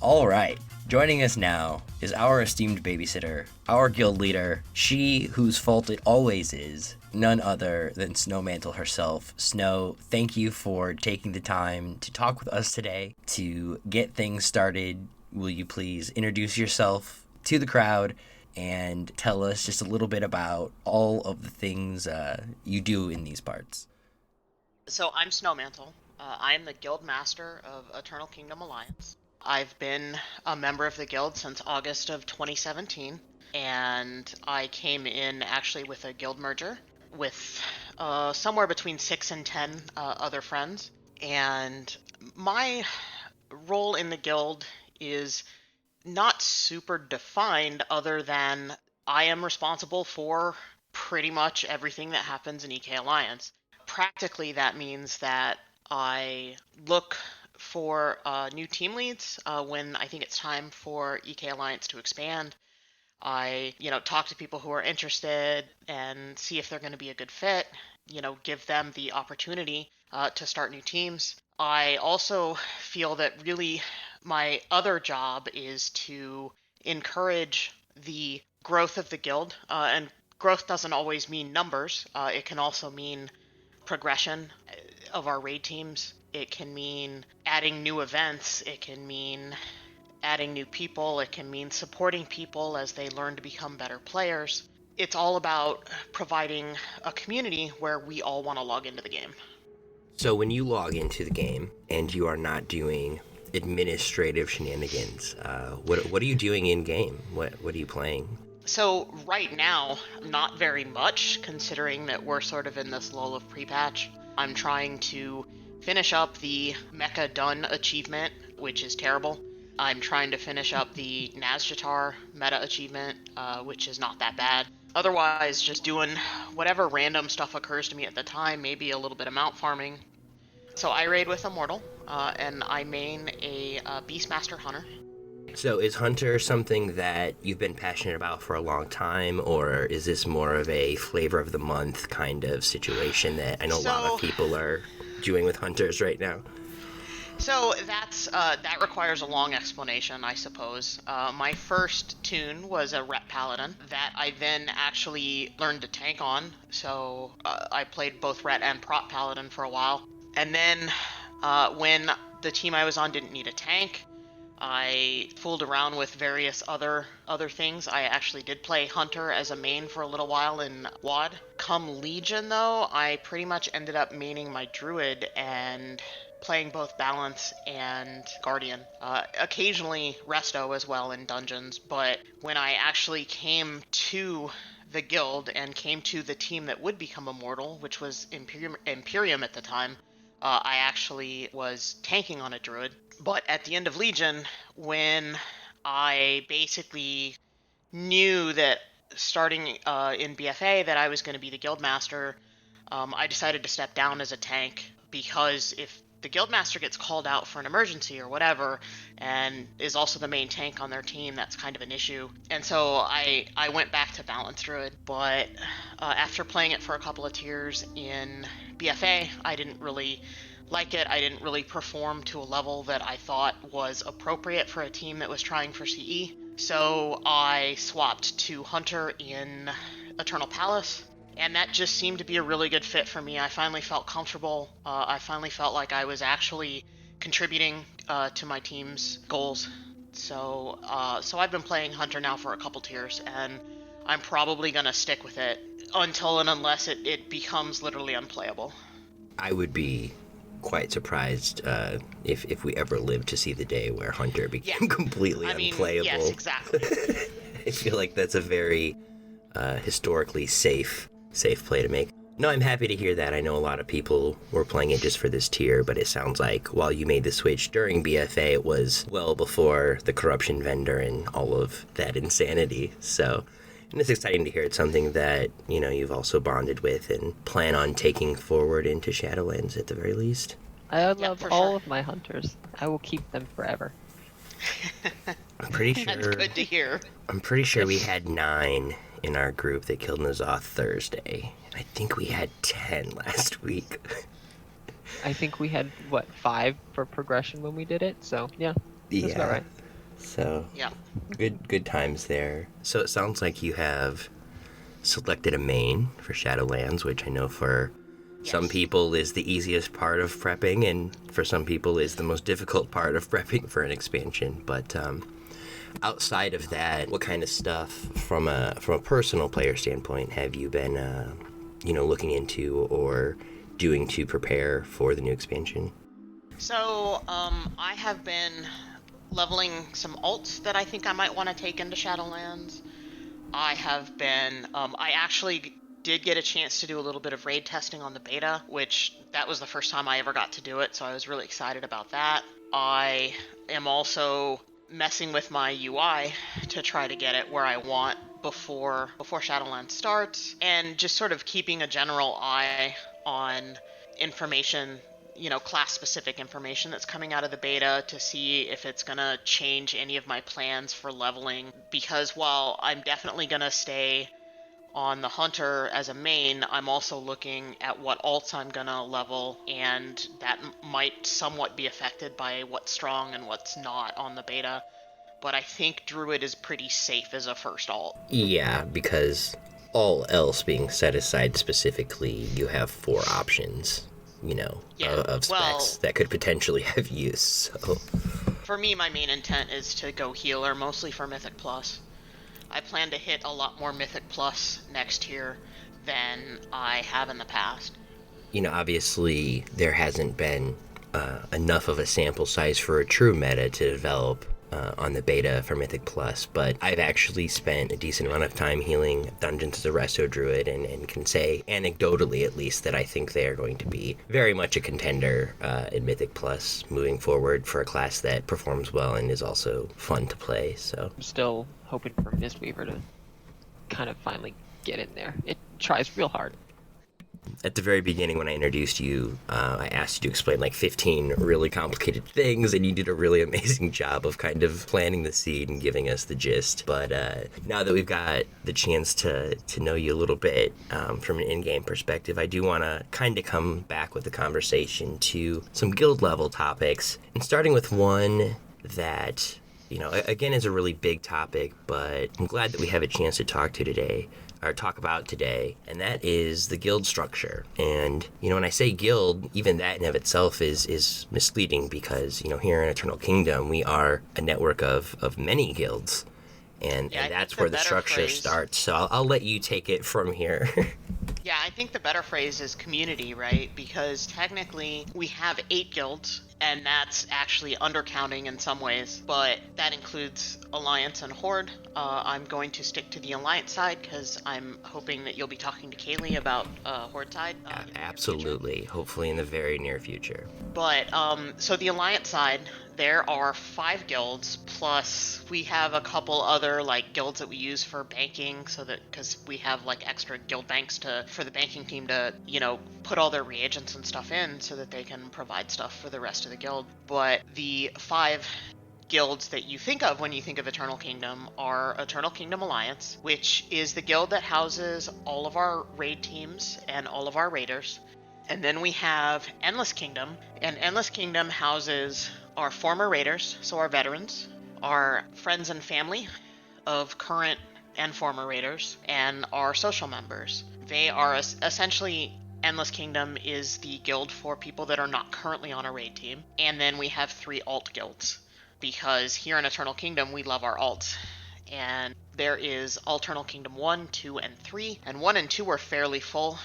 All right. Joining us now is our esteemed babysitter, our guild leader, she whose fault it always is, none other than Snowmantle herself. Snow, thank you for taking the time to talk with us today, to get things started will you please introduce yourself to the crowd and tell us just a little bit about all of the things you do in these parts? So I'm Snowmantle. I am the Guild Master of Eternal Kingdom Alliance. I've been a member of the guild since August of 2017, and I came in actually with a guild merger with somewhere between 6 and 10 other friends. And my role in the guild is not super defined other than I am responsible for pretty much everything that happens in EK Alliance. Practically, that means that I look for new team leads when I think it's time for EK Alliance to expand. I, talk to people who are interested and see if they're going to be a good fit, give them the opportunity to start new teams. I also feel that really my other job is to encourage the growth of the guild, and growth doesn't always mean numbers. It can also mean progression of our raid teams. It can mean adding new events. It can mean adding new people. It can mean supporting people as they learn to become better players. It's all about providing a community where we all want to log into the game. So when you log into the game and you are not doing administrative shenanigans, what are you doing in game? What are you playing? So right now, not very much, considering that we're sort of in this lull of pre-patch. I'm trying to finish up the Mecha Done achievement, which is terrible. I'm trying to finish up the Nazjatar meta achievement, which is not that bad. Otherwise, just doing whatever random stuff occurs to me at the time, maybe a little bit of mount farming. So I raid with Immortal, and I main a Beastmaster Hunter. So is Hunter something that you've been passionate about for a long time, or is this more of a flavor of the month kind of situation that I know a lot of people are doing with Hunters right now? So that requires a long explanation, I suppose. My first tune was a Ret Paladin that I then actually learned to tank on. So I played both Ret and Prot Paladin for a while. And then when the team I was on didn't need a tank, I fooled around with various other things. I actually did play Hunter as a main for a little while in WoD. Come Legion, though, I pretty much ended up maining my Druid and playing both Balance and Guardian. Occasionally Resto as well in dungeons, but when I actually came to the guild and came to the team that would become Immortal, which was Imperium at the time, I actually was tanking on a Druid. But at the end of Legion, when I basically knew that starting in BFA that I was going to be the Guildmaster, I decided to step down as a tank, because if the Guildmaster gets called out for an emergency or whatever and is also the main tank on their team, that's kind of an issue. And so I went back to Balance Druid, but after playing it for a couple of tiers in BFA, I didn't really like it. I didn't really perform to a level that I thought was appropriate for a team that was trying for CE. So I swapped to Hunter in Eternal Palace, and that just seemed to be a really good fit for me. I finally felt comfortable. I finally felt like I was actually contributing to my team's goals. So I've been playing Hunter now for a couple tiers, and I'm probably going to stick with it until and unless it becomes literally unplayable. I would be quite surprised if we ever lived to see the day where Hunter became completely unplayable. Yes, exactly. I feel like that's a very historically safe play to make. No, I'm happy to hear that. I know a lot of people were playing it just for this tier, but it sounds like while you made the switch during BFA, it was well before the corruption vendor and all of that insanity. So, and it's exciting to hear it's something that, you've also bonded with and plan on taking forward into Shadowlands at the very least. I love all of my hunters. I will keep them forever. I'm pretty sure. That's good to hear. I'm pretty sure we had 9 in our group that killed Nazoth Thursday. I think we had 10 last week. I think we had 5 for progression when we did it. So yeah, that's about right. So yeah, good times there. So it sounds like you have selected a main for Shadowlands, which I know for some Yes. people is the easiest part of prepping, and for some people is the most difficult part of prepping for an expansion. But outside of that, what kind of stuff from a personal player standpoint have you been looking into or doing to prepare for the new expansion? So, I have been leveling some alts that I think I might want to take into Shadowlands. I have been, I actually did get a chance to do a little bit of raid testing on the beta, which that was the first time I ever got to do it, so I was really excited about that. I am also messing with my UI to try to get it where I want before Shadowlands starts, and just sort of keeping a general eye on information, class-specific information that's coming out of the beta to see if it's going to change any of my plans for leveling. Because while I'm definitely going to stay on the Hunter as a main, I'm also looking at what alts I'm going to level, and that might somewhat be affected by what's strong and what's not on the beta. But I think Druid is pretty safe as a first alt. Yeah, because all else being set aside specifically, you have 4 options, of specs that could potentially have use. So for me, my main intent is to go healer, mostly for Mythic Plus. I plan to hit a lot more Mythic Plus next year than I have in the past. Obviously there hasn't been enough of a sample size for a true meta to develop on the beta for Mythic Plus, but I've actually spent a decent amount of time healing dungeons as a Resto Druid, and can say, anecdotally at least, that I think they are going to be very much a contender in Mythic Plus moving forward for a class that performs well and is also fun to play. So I'm still hoping for Mistweaver to kind of finally get in there. It tries real hard. at the very beginning when I introduced you, I asked you to explain like 15 really complicated things, and you did a really amazing job of kind of planting the seed and giving us the gist. But now that we've got the chance to know you a little bit from an in-game perspective, I do want to kind of come back with the conversation to some guild level topics, and starting with one that, you know, again, is a really big topic, but I'm glad that we have a chance to talk about today, and that is the guild structure. And, you know, when I say guild, even that in of itself is misleading, because, you know, here in Eternal Kingdom, we are a network of many guilds, and that's where the structure starts. So I'll let you take it from here. Yeah, I think the better phrase is community, right? Because technically we have 8 guilds, and that's actually undercounting in some ways, but that includes Alliance and Horde. I'm going to stick to the Alliance side because I'm hoping that you'll be talking to Kaylee about Horde side. Absolutely, hopefully in the very near future. But, so the Alliance side, there are 5 guilds, plus we have a couple other, like, guilds that we use for banking, so that, because we have, like, extra guild banks for the banking team to, you know, put all their reagents and stuff in so that they can provide stuff for the rest of the guild. But the 5 guilds that you think of when you think of Eternal Kingdom are Eternal Kingdom Alliance, which is the guild that houses all of our raid teams and all of our raiders. And then we have Endless Kingdom, and Endless Kingdom houses our former raiders, so our veterans, our friends and family of current and former raiders, and our social members. They are essentially, Endless Kingdom is the guild for people that are not currently on a raid team. And then we have 3 alt guilds, because here in Eternal Kingdom we love our alts. And there is Eternal Kingdom 1, 2, and 3, and 1 and 2 are fairly full.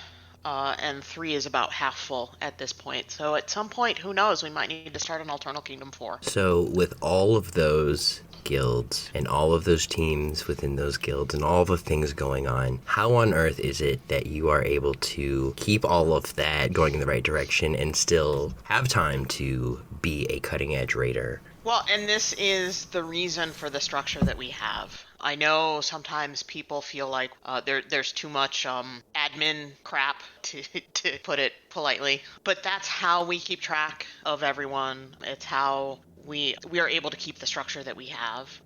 And 3 is about half full at this point. So at some point, who knows, we might need to start an Eternal Kingdom 4. So with all of those guilds and all of those teams within those guilds and all the things going on, how on earth is it that you are able to keep all of that going in the right direction and still have time to be a cutting edge raider? Well, and this is the reason for the structure that we have. I know sometimes people feel like there's too much admin crap, to put it politely, but that's how we keep track of everyone. It's how we are able to keep the structure that we have.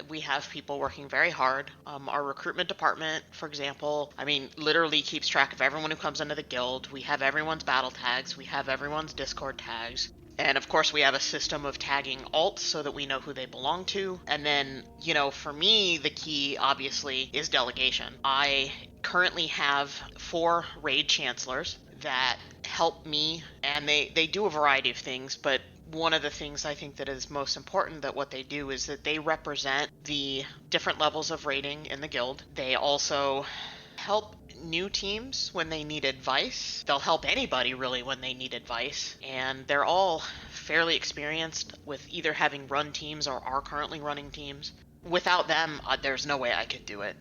We have people working very hard. Our recruitment department, for example, literally keeps track of everyone who comes into the guild. We have everyone's battle tags. We have everyone's Discord tags. And of course we have a system of tagging alts so that we know who they belong to. And then, you know, for me, the key obviously is delegation. I currently have 4 raid chancellors that help me, and they do a variety of things, but one of the things I think that is most important that what they do is that they represent the different levels of rating in the guild. They also help new teams when they need advice. They'll help anybody really when they need advice, and they're all fairly experienced with either having run teams or are currently running teams. Without them, there's no way I could do it.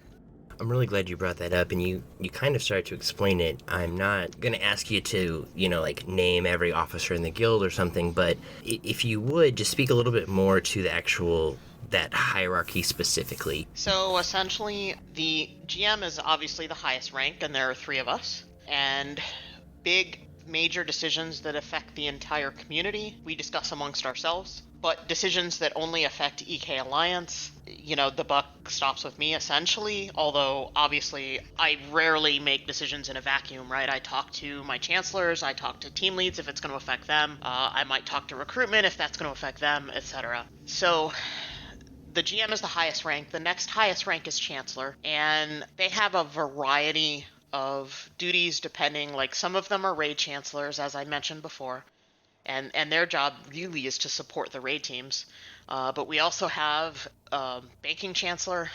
I'm really glad you brought that up, and you kind of started to explain it. I'm not going to ask you to, like name every officer in the guild or something, but if you would, just speak a little bit more to that hierarchy specifically. So essentially, the GM is obviously the highest rank, and there are 3 of us. And big major decisions that affect the entire community, we discuss amongst ourselves. But decisions that only affect EK Alliance, the buck stops with me essentially, although obviously I rarely make decisions in a vacuum, right? I talk to my chancellors, I talk to team leads if it's going to affect them, I might talk to recruitment if that's going to affect them, etc. So the GM is the highest rank, the next highest rank is Chancellor, and they have a variety of duties depending, like some of them are raid chancellors, as I mentioned before. And their job really is to support the raid teams. But we also have banking chancellor.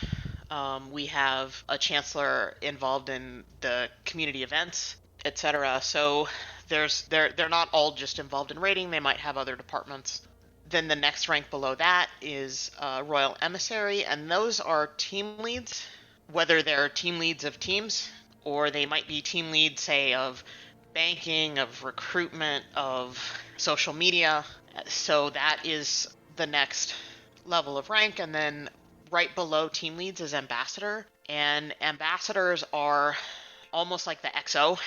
We have a chancellor involved in the community events, etc. So they're not all just involved in raiding. They might have other departments. Then the next rank below that is royal emissary, and those are team leads, whether they're team leads of teams or they might be team leads, say, of banking, of recruitment, of social media. So that is the next level of rank. And then right below team leads is ambassador, and ambassadors are almost like the XO,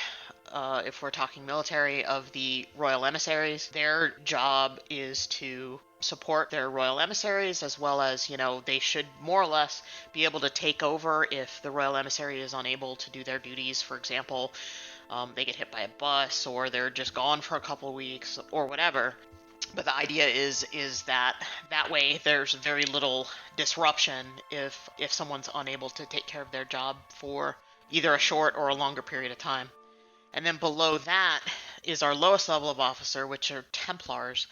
if we're talking military, of the royal emissaries. Their job is to support their royal emissaries, as well as, they should more or less be able to take over if the royal emissary is unable to do their duties. For example, they get hit by a bus, or they're just gone for a couple of weeks, or whatever. But the idea is that way there's very little disruption if someone's unable to take care of their job for either a short or a longer period of time. And then below that is our lowest level of officer, which are Templars.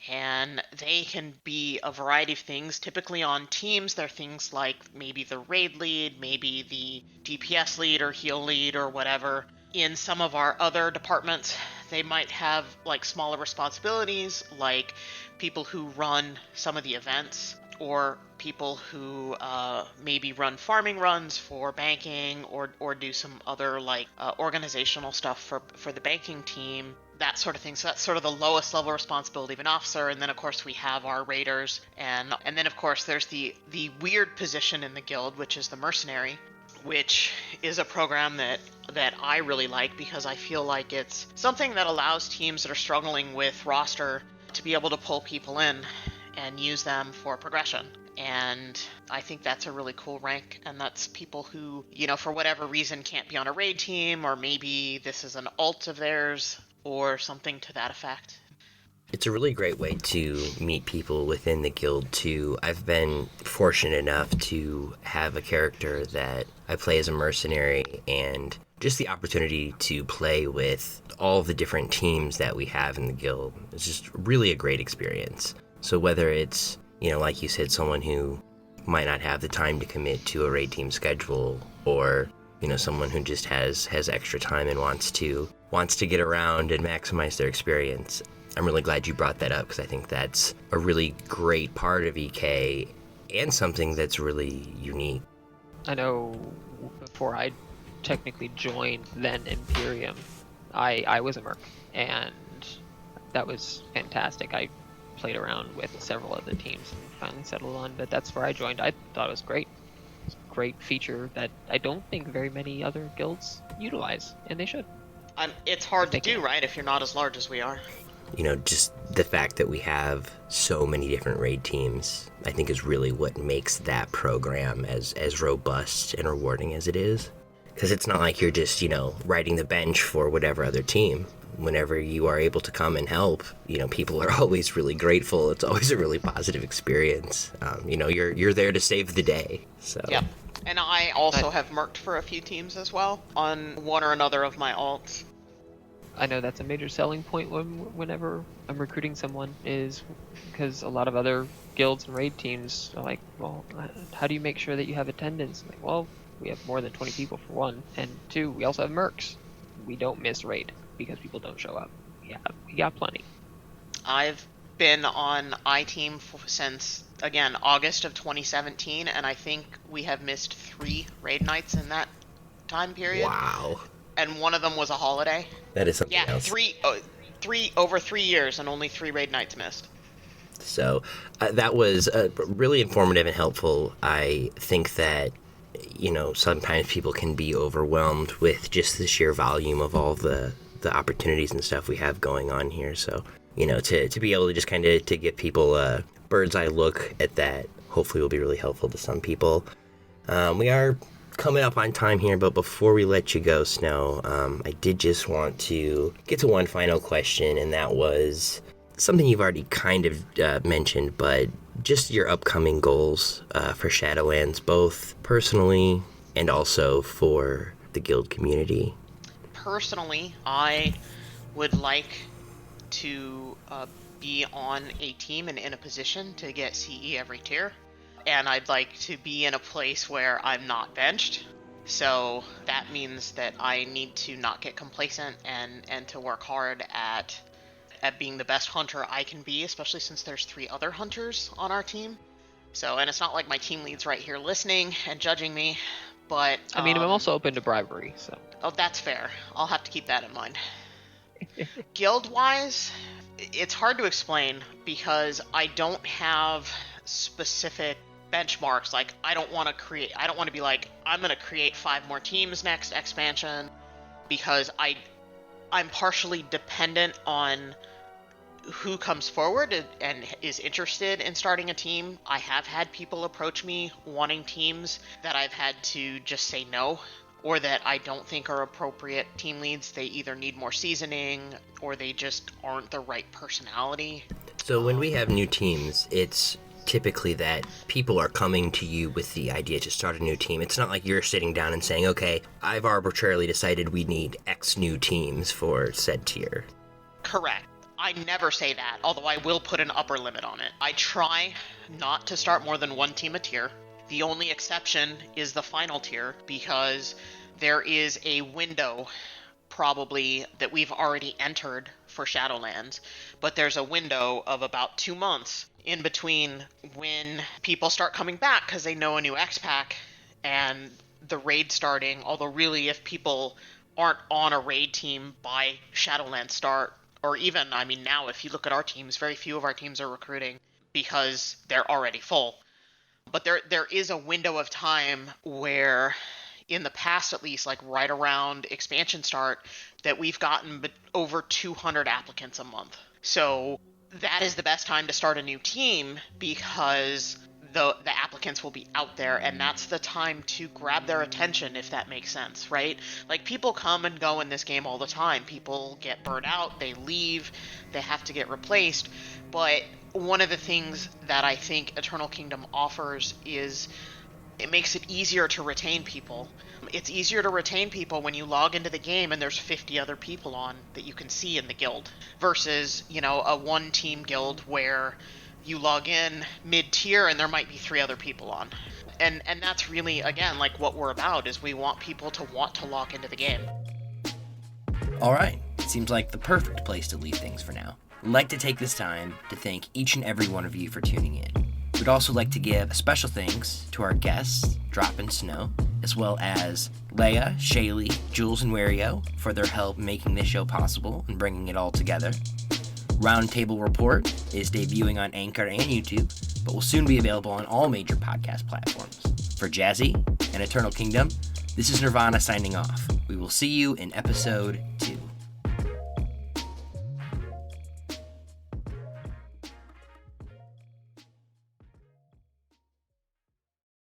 And they can be a variety of things. Typically on teams, they're things like maybe the raid lead, maybe the DPS lead or heal lead or whatever. In some of our other departments, they might have like smaller responsibilities, like people who run some of the events, or people who maybe run farming runs for banking, or do some other like organizational stuff for the banking team, that sort of thing. So that's sort of the lowest level responsibility of an officer. And then of course we have our raiders, and then of course there's the weird position in the guild, which is the mercenary, which is a program that I really like, because I feel like it's something that allows teams that are struggling with roster to be able to pull people in and use them for progression. And I think that's a really cool rank, and that's people who, for whatever reason can't be on a raid team, or maybe this is an alt of theirs, or something to that effect. It's a really great way to meet people within the guild, too. I've been fortunate enough to have a character that I play as a mercenary, and just the opportunity to play with all the different teams that we have in the guild is just really a great experience. So whether it's, like you said, someone who might not have the time to commit to a raid team schedule, or, someone who just has extra time and wants to get around and maximize their experience, I'm really glad you brought that up, because I think that's a really great part of EK and something that's really unique. I know before I technically joined then Imperium, I was a merc, and that was fantastic. I played around with several other teams and finally settled on, but that's where I joined. I thought it was great. It's a great feature that I don't think very many other guilds utilize, and they should. It's hard to do, right, if you're not as large as we are. Just the fact that we have so many different raid teams, I think, is really what makes that program as robust and rewarding as it is. Because it's not like you're just, riding the bench for whatever other team. Whenever you are able to come and help, people are always really grateful. It's always a really positive experience. You're there to save the day. So. Yep. And I also have merked for a few teams as well, on one or another of my alts. I know that's a major selling point whenever I'm recruiting someone, is because a lot of other guilds and raid teams are like, well, how do you make sure that you have attendance? Like, well, we have more than 20 people for one, and two, we also have mercs. We don't miss raid because people don't show up. Yeah, we got plenty. I've been on iTeam since, again, August of 2017, and I think we have missed 3 raid nights in that time period. Wow. And one of them was a holiday. That is something Yeah, else. three over 3 years, and only 3 raid nights missed. So that was really informative and helpful. I think that, sometimes people can be overwhelmed with just the sheer volume of all the opportunities and stuff we have going on here. So, to be able to just kind of to give people a bird's eye look at that, hopefully will be really helpful to some people. We are coming up on time here, but before we let you go, Snow, I did just want to get to one final question, and that was something you've already kind of mentioned, but just your upcoming goals for Shadowlands, both personally and also for the guild community. Personally, I would like to be on a team and in a position to get CE every tier. And I'd like to be in a place where I'm not benched. So that means that I need to not get complacent and to work hard at being the best hunter I can be, especially since there's 3 other hunters on our team. So, and it's not like my team lead's right here listening and judging me, but... I mean, I'm also open to bribery, so... Oh, that's fair. I'll have to keep that in mind. Guild-wise, it's hard to explain because I don't have specific benchmarks. Like, I don't want to be like, I'm going to create 5 more teams next expansion, because I'm partially dependent on who comes forward and is interested in starting a team. I have had people approach me wanting teams that I've had to just say no, or that I don't think are appropriate team leads. They either need more seasoning or they just aren't the right personality. So when we have new teams, it's typically that people are coming to you with the idea to start a new team. It's not like you're sitting down and saying, okay, I've arbitrarily decided we need X new teams for said tier. Correct. I never say that, although I will put an upper limit on it. I try not to start more than 1 team a tier. The only exception is the final tier, because there is a window probably that we've already entered for Shadowlands, but there's a window of about 2 months in between when people start coming back because they know a new X-Pack and the raid starting. Although really, if people aren't on a raid team by Shadowlands start, or even, I mean, now if you look at our teams, very few of our teams are recruiting because they're already full. But there is a window of time where, in the past at least, like right around expansion start, that we've gotten over 200 applicants a month. So that is the best time to start a new team, because the applicants will be out there, and that's the time to grab their attention, if that makes sense, right? Like, people come and go in this game all the time. People get burnt out, they leave, they have to get replaced. But one of the things that I think Eternal Kingdom offers is it makes it easier to retain people. It's easier to retain people when you log into the game and there's 50 other people on that you can see in the guild, versus, a 1-team guild where you log in mid-tier and there might be 3 other people on. And that's really, again, like what we're about, is we want people to want to log into the game. All right, it seems like the perfect place to leave things for now. I'd like to take this time to thank each and every one of you for tuning in. We'd also like to give a special thanks to our guests, Drop and Snow, as well as Leia, Shaylee, Jules, and Wario for their help making this show possible and bringing it all together. Roundtable Report is debuting on Anchor and YouTube, but will soon be available on all major podcast platforms. For Jazzy and Eternal Kingdom, this is Nervana signing off. We will see you in episode 2.